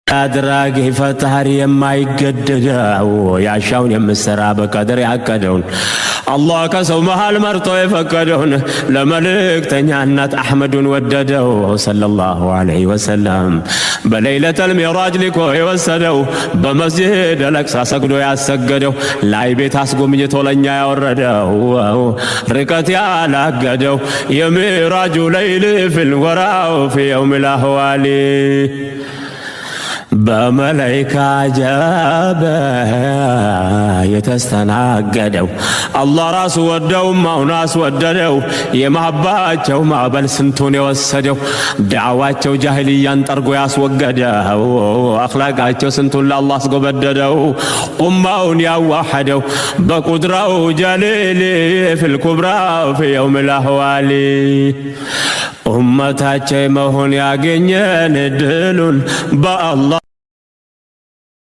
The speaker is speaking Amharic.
አድራጊ ፈጣሪ የማይገደደው ያሻውን የምሰራ በቀድር ያቀደውን አላህ ከሰው መሃል መርጦ የፈቀደውን ለመልእክተኛ እናት አሕመዱን ወደደው ሰለላሁ ዐለይሂ ወሰለም። በለይለተል ሚዕራጅ ልኮ የወሰደው በመስጂድ አልአቅሳ ሰግዶ ያሰገደው ላይ ቤት አስጎብኝቶ ለኛ ያወረደው ርቀት ያላገደው የሚዕራጁ ለይል ፊል ወራው ፊ የውሚል አህዋሊ በመላእክት አጀበ የተስተናገደው አላህ ራሱ ወደው ማውን አስወደደው የማባቸው ማዕበል ስንቱን የወሰደው ዳዕዋቸው ጃሂልያን ጠርጎ ያስወገደው አኽላቃቸው ስንቱን ለአላህ አስጎበደደው ኡማውን ያዋሐደው በቁድራው ጀሊል ፊል ኩብራ ፊ የውሚል አህዋሊ ኡመታቸው መሆን ያገኘን ድሉን በአላህ